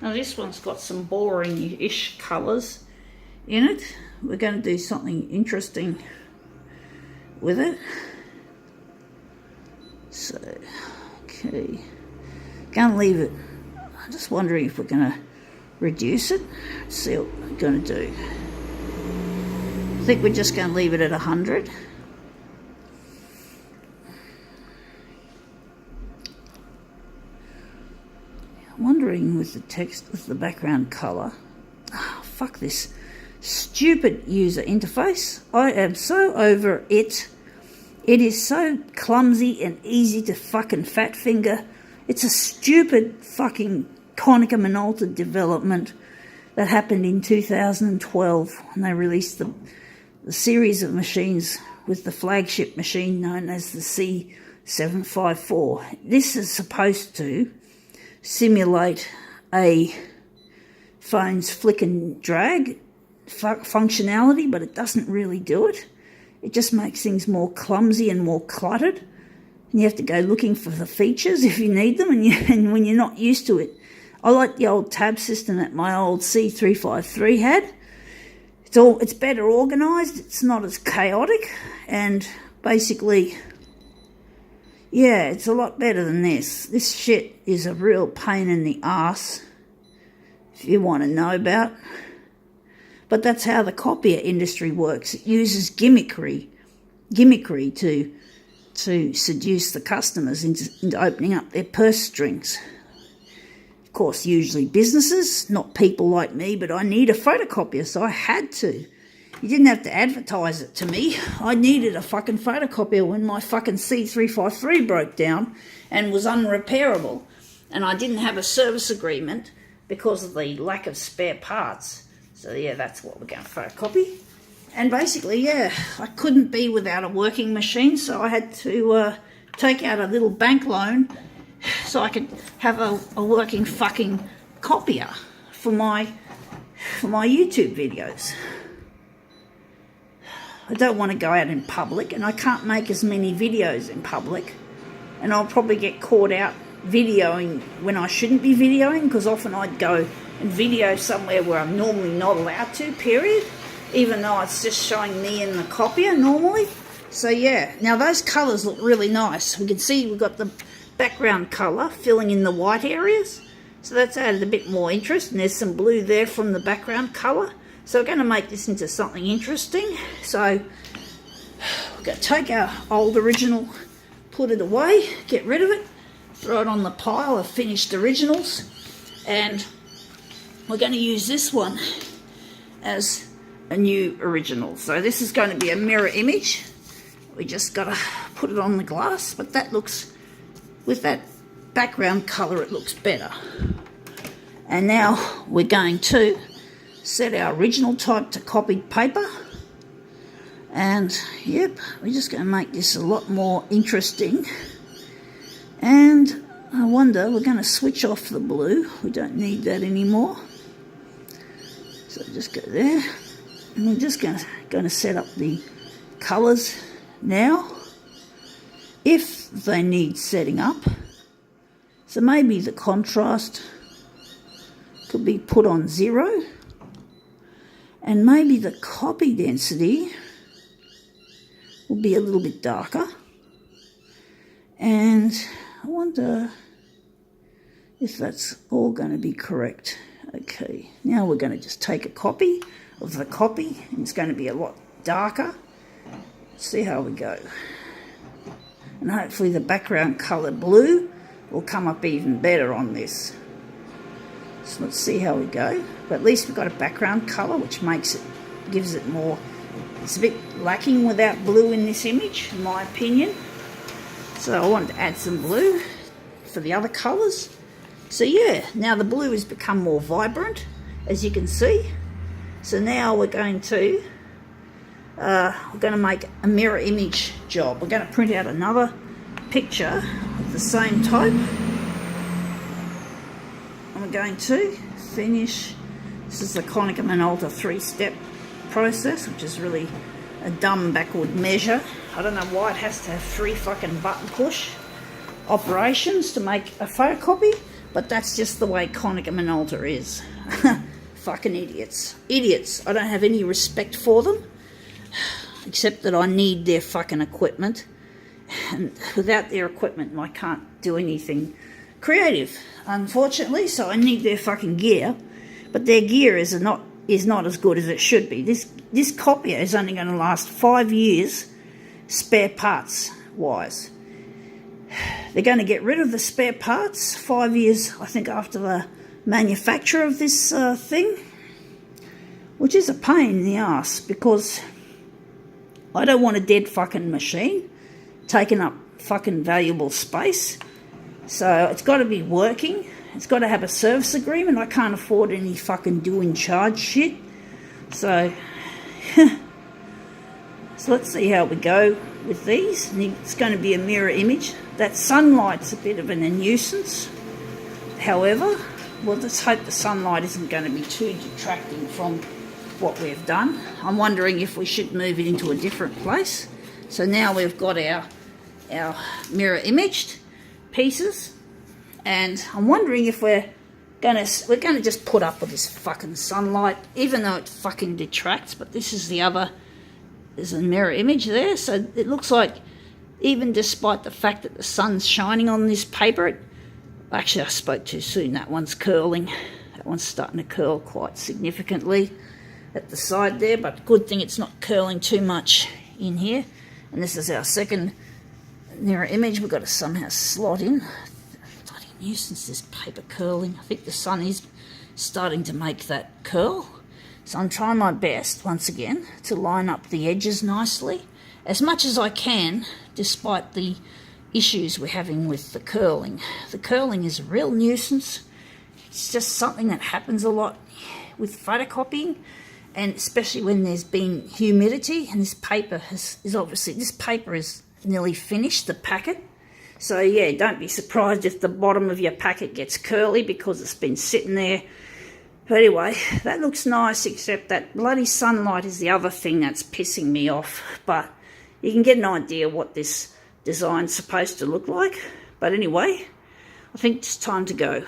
Now this one's got some boring-ish colours in it. We're going to do something interesting with it. So, okay. Going to leave it. I'm just wondering if we're going to reduce it. Let's see what we're going to do. I think we're just going to leave it at 100. I'm wondering with the text, with the background colour. Oh, fuck this stupid user interface. I am so over it. It is so clumsy and easy to fucking fat finger. It's a stupid fucking Konica Minolta development that happened in 2012 when they released the series of machines with the flagship machine known as the C754. This is supposed to simulate a phone's flick and drag functionality, but it doesn't really do it. It just makes things more clumsy and more cluttered, and you have to go looking for the features if you need them, and when you're not used to it. I like the old tab system that my old C353 had. It's better organised, it's not as chaotic, and basically, yeah, it's a lot better than this. This shit is a real pain in the arse, if you want to know about. But that's how the copier industry works. It uses gimmickry to seduce the customers into opening up their purse strings. Of course, usually businesses, not people like me, but I need a photocopier, so I had to. You didn't have to advertise it to me. I needed a fucking photocopier when my fucking C353 broke down and was unrepairable. And I didn't have a service agreement because of the lack of spare parts. So yeah, that's what we're going to photocopy. And basically, yeah, I couldn't be without a working machine, so I had to take out a little bank loan so I could have a working fucking copier for my YouTube videos. I don't want to go out in public, and I can't make as many videos in public, and I'll probably get caught out videoing when I shouldn't be videoing, because often I'd go and video somewhere where I'm normally not allowed to, period, even though it's just showing me in the copier normally. So yeah, now those colours look really nice. We can see we've got the background colour filling in the white areas, so that's added a bit more interest, and there's some blue there from the background colour. So we're going to make this into something interesting. So we're going to take our old original, put it away, get rid of it, throw it on the pile of finished originals, and we're going to use this one as a new original. So this is going to be a mirror image. We just got to put it on the glass, but that looks, with that background colour, it looks better. And now we're going to set our original type to copied paper. And yep, we're just going to make this a lot more interesting. And I wonder, we're going to switch off the blue. We don't need that anymore. So just go there. And we're just going to set up the colours now, if they need setting up. So maybe the contrast could be put on 0. And maybe the copy density will be a little bit darker. And I wonder if that's all going to be correct. Okay, now we're going to just take a copy of the copy, and it's going to be a lot darker. See how we go. And hopefully the background colour blue will come up even better on this. So let's see how we go. But at least we've got a background colour, which makes it, gives it more. It's a bit lacking without blue in this image, in my opinion. So I wanted to add some blue for the other colours. So yeah, now the blue has become more vibrant, as you can see. So now we're going to make a mirror image job. We're going to print out another picture of the same type. And we're going to finish. This is the Konica Minolta 3-step process, which is really a dumb backward measure. I don't know why it has to have 3 fucking button push operations to make a photocopy. But that's just the way Konica Minolta is. Fucking idiots. Idiots. I don't have any respect for them, except that I need their fucking equipment. And without their equipment, I can't do anything creative, unfortunately, so I need their fucking gear. But their gear is not as good as it should be. This copier is only going to last 5 years, spare parts wise. They're going to get rid of the spare parts 5 years, I think, after the manufacture of this thing, which is a pain in the ass, because I don't want a dead fucking machine taking up fucking valuable space. So it's got to be working. It's got to have a service agreement. I can't afford any fucking do-in-charge shit. So, so let's see how we go with these. And it's going to be a mirror image. That sunlight's a bit of a nuisance. However, well, let's hope the sunlight isn't going to be too detracting from what we've done. I'm wondering if we should move it into a different place. So now we've got our mirror imaged pieces, and I'm wondering if we're gonna just put up with this fucking sunlight, even though it fucking detracts. But this is there's a mirror image there, so it looks like, even despite the fact that the sun's shining on this paper, actually I spoke too soon, that one's curling. That one's starting to curl quite significantly at the side there, but good thing it's not curling too much in here. And this is our second mirror image. We've got to somehow slot in. Bloody nuisance, this paper curling. I think the sun is starting to make that curl. So I'm trying my best, once again, to line up the edges nicely, as much as I can, despite the issues we're having with the curling. The curling is a real nuisance. It's just something that happens a lot with photocopying, and especially when there's been humidity, and this paper is nearly finished, the packet. So yeah, don't be surprised if the bottom of your packet gets curly because it's been sitting there. But anyway, that looks nice, except that bloody sunlight is the other thing that's pissing me off. But you can get an idea what this design's supposed to look like. But anyway, I think it's time to go.